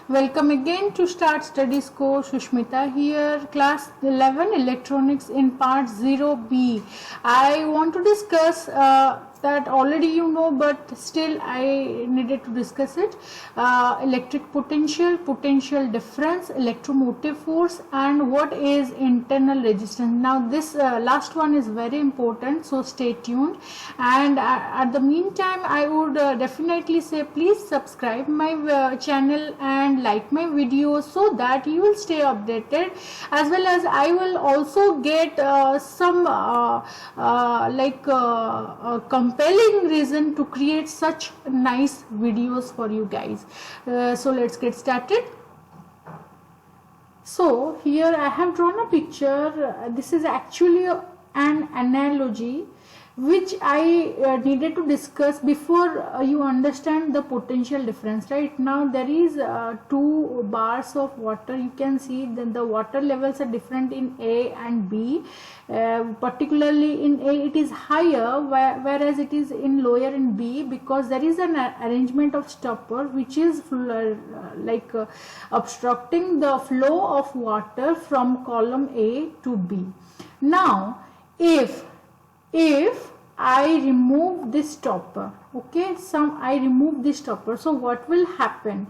Welcome again to Start Studies course. Sushmita here, class 11 electronics in part 0B. I want to discuss that already you know, but still I needed to discuss it. Electric potential, potential difference, electromotive force, and what is internal resistance. Now this last one is very important, so stay tuned. And at the meantime, I would definitely say please subscribe my channel and like my videos so that you will stay updated, as well as I will also get some compelling reason to create such nice videos for you guys. So let's get started. So here I have drawn a picture. This is actually an analogy which I needed to discuss before you understand the potential difference. Right now there is two bars of water. You can see that the water levels are different in A and B. Particularly in A it is higher, whereas it is in lower in B, because there is an arrangement of stopper which is obstructing the flow of water from column A to B. Now if I remove this stopper, okay, I remove this stopper, so what will happen?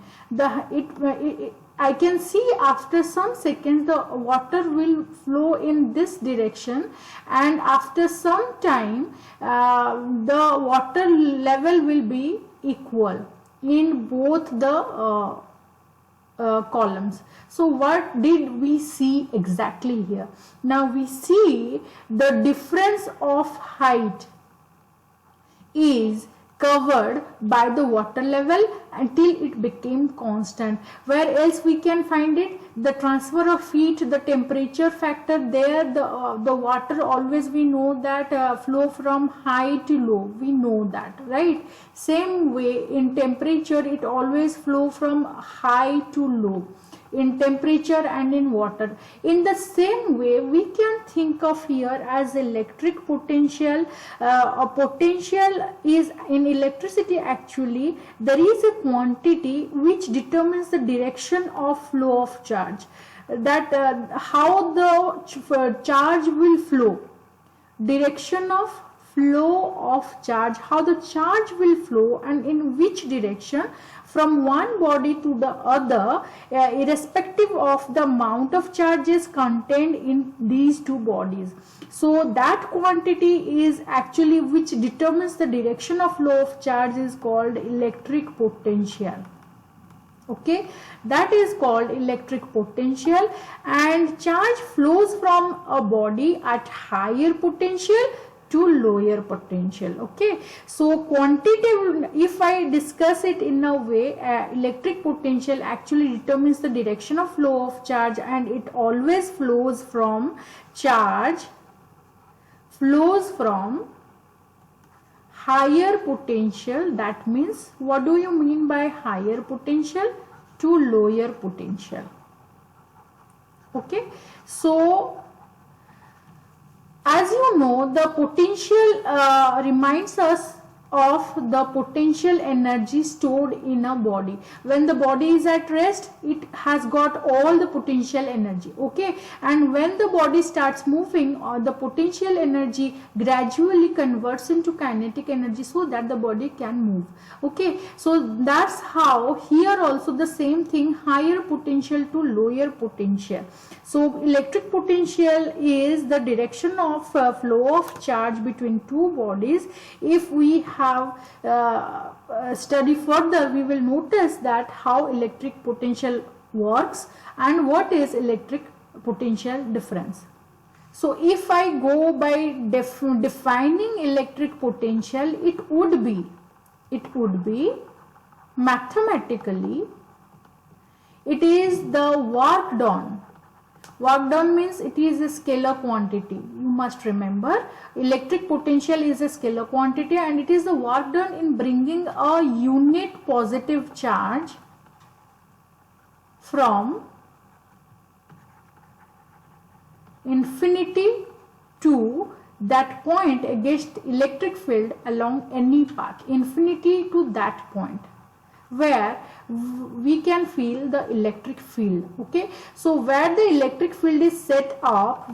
I can see after some seconds the water will flow in this direction, and after some time the water level will be equal in both the columns. So what did we see exactly here? Now we see the difference of height is covered by the water level until it became constant. Where else we can find it? The transfer of heat, the temperature factor, there the water always, we know that flow from high to low, we know that, right? Same way in temperature it always flow from high to low in temperature and in water. In the same way we can think of here as electric potential. A potential is in electricity, actually there is a quantity which determines the direction of flow of charge, that how the charge will flow, direction of flow of charge, how the charge will flow and in which direction from one body to the other, irrespective of the amount of charges contained in these two bodies. So that quantity is actually which determines the direction of flow of charge is called electric potential. Okay, that is called electric potential, and charge flows from a body at higher potential to lower potential. Okay, so quantitative, if I discuss it in a way, electric potential actually determines the direction of flow of charge, and it always flows from higher potential. That means, what do you mean by higher potential? To lower potential. Okay, so as you know, the potential reminds us of the potential energy stored in a body. When the body is at rest, it has got all the potential energy. Okay, and when the body starts moving, the potential energy gradually converts into kinetic energy so that the body can move. Okay, so that's how here also the same thing, higher potential to lower potential. So electric potential is the direction of flow of charge between two bodies. If we have study further, we will notice that how electric potential works and what is electric potential difference. So if I go by defining electric potential, it would be mathematically, it is the work done. Work done means it is a scalar quantity. You must remember, electric potential is a scalar quantity, and it is the work done in bringing a unit positive charge from infinity to that point against electric field along any path, infinity to that point. where we can feel the electric field. Okay, so where the electric field is set up,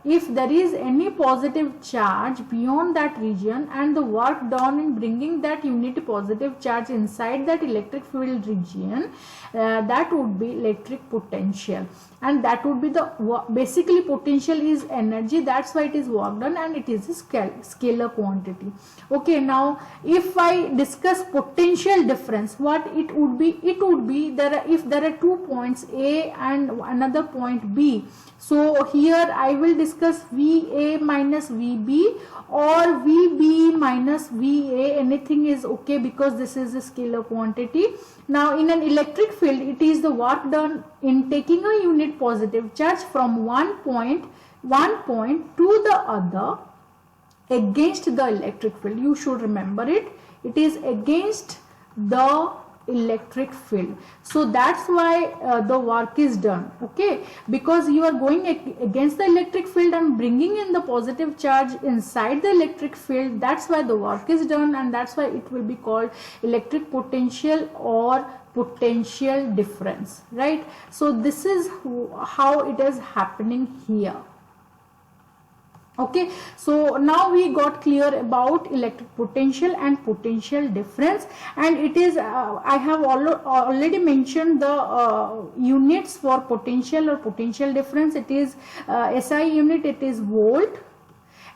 if there is any positive charge beyond that region and the work done in bringing that unit positive charge inside that electric field region, that would be electric potential, and that would be the basically potential is energy, that's why it is work done, and it is a scalar quantity. Okay, now if I discuss potential difference, what it would be if there are 2 points A and another point B. So here I will discuss VA minus VB or VB minus VA, anything is okay because this is a scalar quantity. Now in an electric field, it is the work done in taking a unit positive charge from one point to the other against the electric field. You should remember it is against the electric field. So that's why the work is done. Okay, because you are going against the electric field and bringing in the positive charge inside the electric field, that's why the work is done, and that's why it will be called electric potential or potential difference, right? So this is how it is happening here. Okay, so now we got clear about electric potential and potential difference, and it is I have already mentioned the units for potential or potential difference. It is SI unit, it is volt,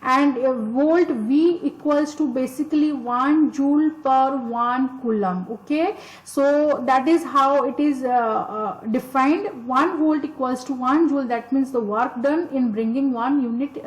and volt V equals to basically 1 joule per 1 coulomb. Okay, so that is how it is defined. 1 volt equals to 1 joule, that means the work done in bringing 1 unit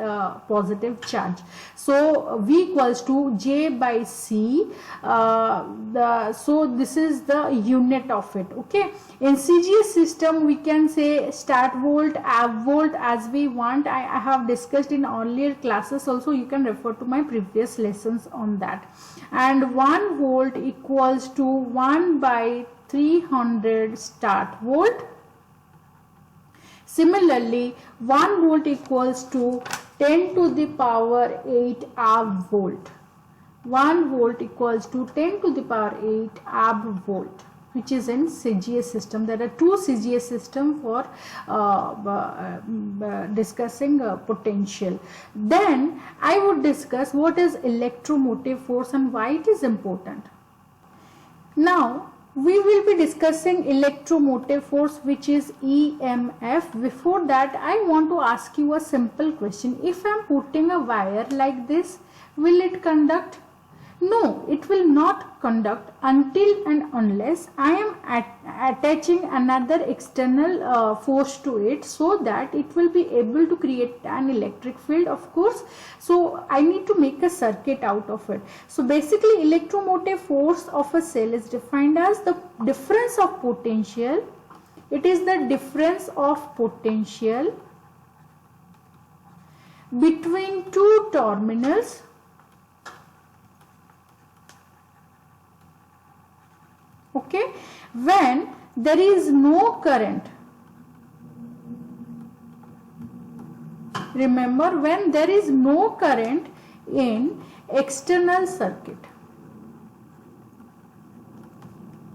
positive charge. So V equals to J by C. So this is the unit of it. Okay, in CGS system we can say start volt, ab volt as we want. I have discussed in earlier classes also, you can refer to my previous lessons on that. And 1 volt equals to 1 by 300 start volt. Similarly, 1 volt equals to 10 to the power 8 ab volt. 1 volt equals to 10 to the power 8 ab volt, which is in CGS system. There are 2 CGS system for discussing potential. Then I would discuss what is electromotive force and why it is important. Now we will be discussing electromotive force, which is EMF. Before that, I want to ask you a simple question. If I am putting a wire like this, will it conduct? No, it will not conduct until and unless I am attaching another external force to it, so that it will be able to create an electric field, of course. So I need to make a circuit out of it. So basically electromotive force of a cell is defined as the difference of potential. It is the difference of potential between 2 terminals okay, when there is no current. Remember, when there is no current in external circuit.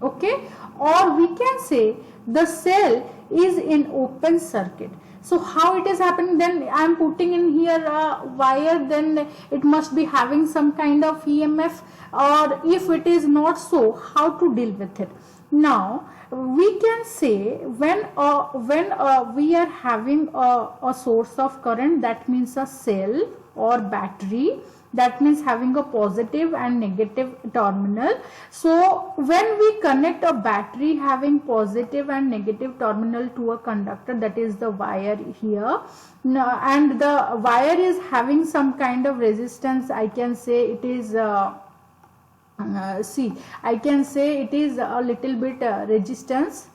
Okay, or we can say the cell is in open circuit. So how it is happening? Then I am putting in here a wire, then it must be having some kind of EMF, or if it is not so, how to deal with it? Now we can say when we are having a source of current, that means a cell or battery, that means having a positive and negative terminal. So when we connect a battery having positive and negative terminal to a conductor, that is the wire here, and the wire is having some kind of resistance, I can say it is I can say it is a little bit resistance.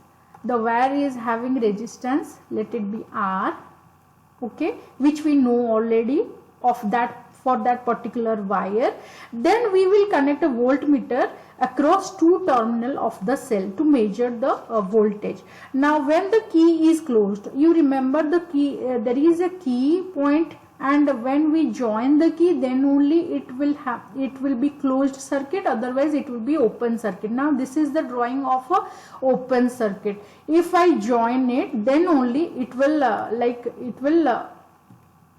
The wire is having resistance, let it be R, okay, which we know already of that, for that particular wire. Then we will connect a voltmeter across 2 terminal of the cell to measure the voltage. Now when the key is closed, you remember the key, there is a key point and when we join the key, then only it will be closed circuit, otherwise it will be open circuit. Now this is the drawing of a open circuit. If I join it, then only it will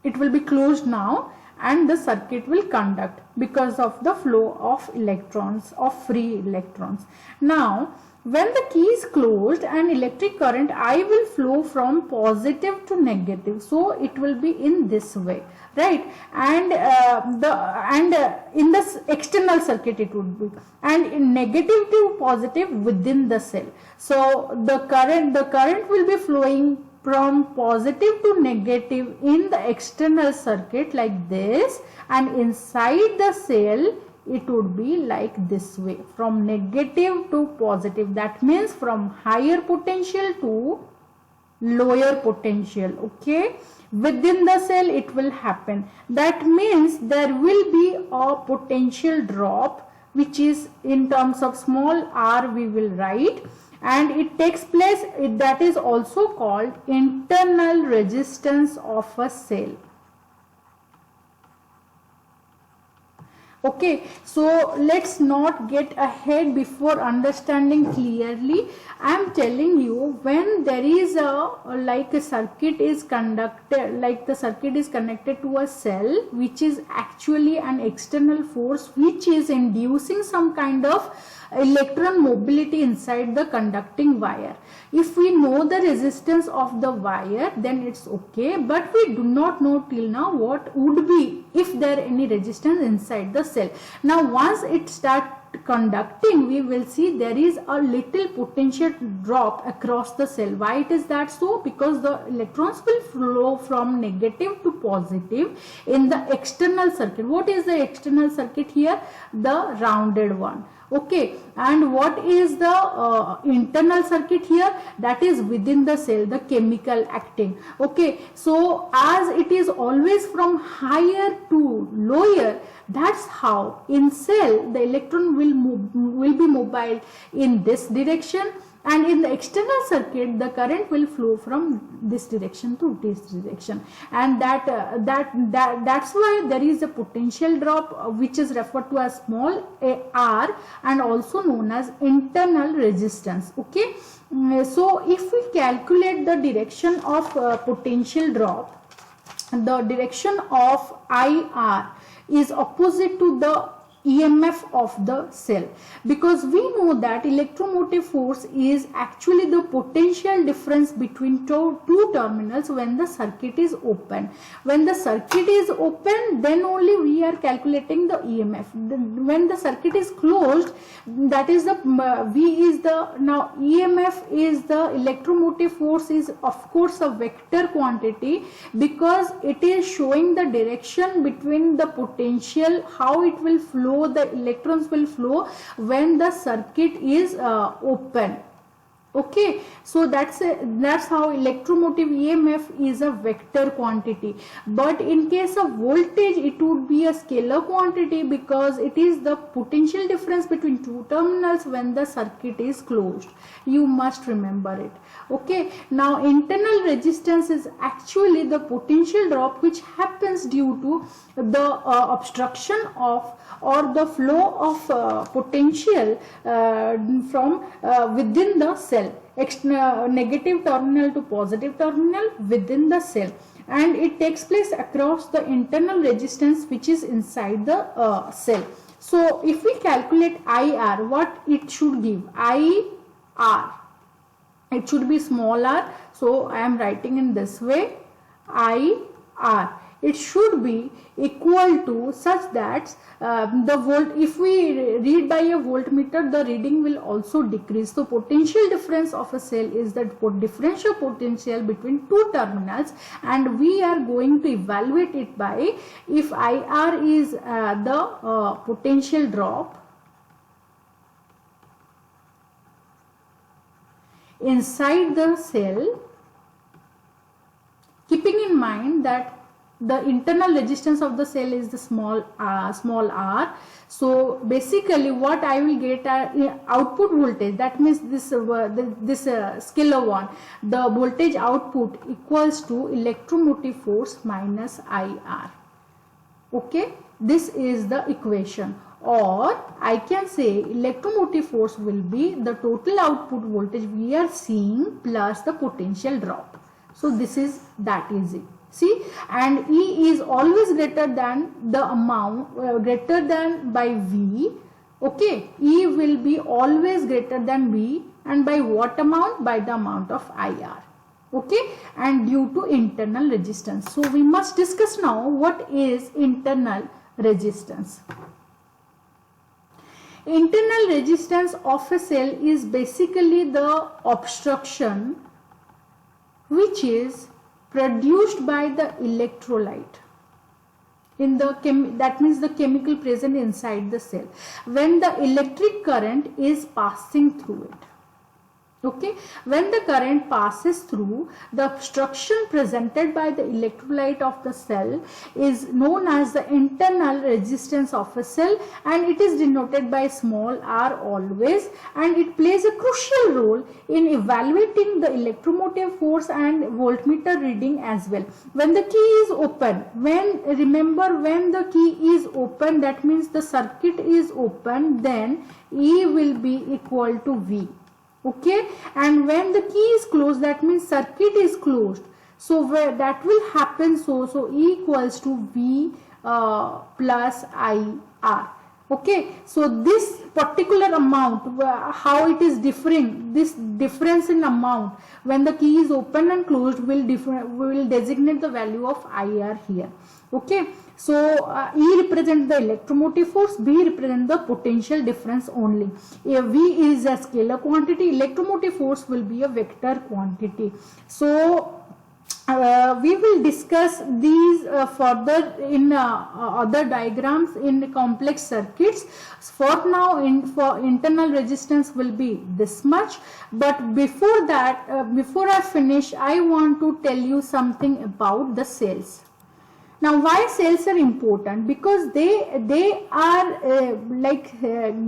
it will be closed now, and the circuit will conduct because of the flow of electrons, of free electrons. Now when the key is closed, and electric current I will flow from positive to negative, so it will be in this way, right? And in this external circuit it would be, and in negative to positive within the cell. So the current will be flowing from positive to negative in the external circuit like this, and inside the cell it would be like this way, from negative to positive. That means from higher potential to lower potential. Okay, within the cell it will happen. That means there will be a potential drop, which is in terms of small r we will write, and it takes place, that is also called internal resistance of a cell. Okay, so let's not get ahead before understanding clearly. I am telling you, when there is a circuit is conducted, like the circuit is connected to a cell, which is actually an external force which is inducing some kind of electron mobility inside the conducting wire. If we know the resistance of the wire, then it's okay, but we do not know till now what would be if there any resistance inside the cell. Now once it starts conducting, we will see there is a little potential drop across the cell. Why it is that so? Because the electrons will flow from negative to positive in the external circuit. What is the external circuit here? The rounded one. Okay, and what is the internal circuit here? That is within the cell, the chemical acting. Okay, so as it is always from higher to lower, that's how in cell the electron will be mobile in this direction, and in the external circuit the current will flow from this direction to this direction, and that's why there is a potential drop which is referred to as small r, and also known as internal resistance. Okay, so if we calculate the direction of potential drop, the direction of IR is opposite to the EMF of the cell, because we know that electromotive force is actually the potential difference between two terminals when the circuit is open. When the circuit is open, then only we are calculating the EMF. When the circuit is closed, that is the V is the, now EMF is the electromotive force is of course a vector quantity, because it is showing the direction between the potential, how it will flow, the electrons will flow when the circuit is open. Okay, so that's how electromotive EMF is a vector quantity. But in case of voltage, it would be a scalar quantity, because it is the potential difference between two terminals when the circuit is closed. You must remember it. Okay, now internal resistance is actually the potential drop which happens due to the obstruction of or the flow of potential from within the cell, negative terminal to positive terminal within the cell, and it takes place across the internal resistance which is inside the cell. So if we calculate IR, what it should give? IR, it should be small r, so I am writing in this way, IR. It should be equal to such that the volt, if we read by a voltmeter, the reading will also decrease. So potential difference of a cell is the differential potential between two terminals, and we are going to evaluate it by, if IR is the potential drop inside the cell, keeping in mind that the internal resistance of the cell is the small r. So basically what I will get output voltage, that means this scalar one, the voltage output equals to electromotive force minus IR. Okay, this is the equation. Or I can say electromotive force will be the total output voltage we are seeing plus the potential drop. So this is that easy. See, and E is always greater than the amount, greater than by V. Okay, E will be always greater than V, and by what amount? By the amount of IR. Okay, and due to internal resistance. So we must discuss now what is internal resistance. Internal resistance of a cell is basically the obstruction which is produced by the electrolyte in the that means the chemical present inside the cell when the electric current is passing through it. Okay, when the current passes through, the obstruction presented by the electrolyte of the cell is known as the internal resistance of a cell, and it is denoted by small r always, and it plays a crucial role in evaluating the electromotive force and voltmeter reading as well. When the key is open, remember when the key is open, that means the circuit is open, then E will be equal to V. Okay, and when the key is closed, that means circuit is closed. So where that will happen, so E equals to V plus IR. Okay, so this particular amount, how it is differing, this difference in amount when the key is open and closed will designate the value of IR here. Okay, so E represents the electromotive force, B represents the potential difference only. If V is a scalar quantity, electromotive force will be a vector quantity. So we will discuss these further in other diagrams in complex circuits. For now, for internal resistance will be this much. But before that, before I finish, I want to tell you something about the cells. Now, why cells are important? Because they are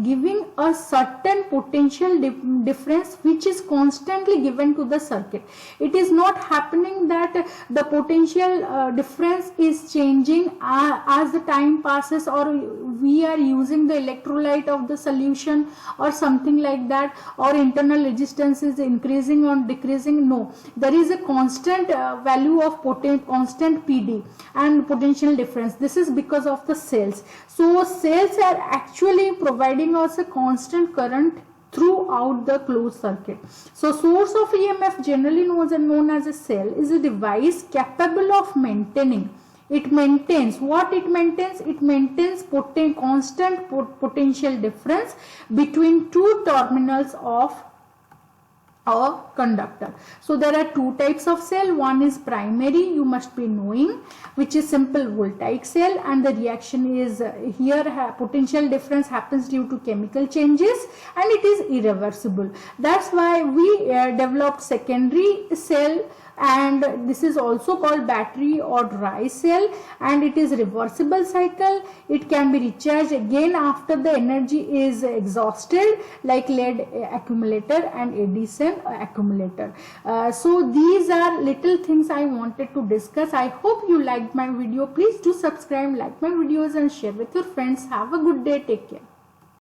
giving a certain potential difference which is constantly given to the circuit. It is not happening that the potential difference is changing as the time passes, or we are using the electrolyte of the solution or something like that, or internal resistance is increasing or decreasing. No, there is a constant value of constant PD and potential difference. This is because of the cells. So cells are actually providing us a constant current throughout the closed circuit. So source of EMF, generally known as a cell, is a device capable of maintaining. It maintains what it maintains. It maintains constant potential difference between two terminals of a conductor. So there are two types of cell. One is primary, you must be knowing, which is simple voltaic cell, and the reaction is here potential difference happens due to chemical changes, and it is irreversible. That's why we developed secondary cell, and this is also called battery or dry cell, and it is reversible cycle. It can be recharged again after the energy is exhausted, like lead accumulator and Edison accumulator. So these are little things I wanted to discuss. I hope you liked my video. Please do subscribe, like my videos, and share with your friends. Have a good day. Take care.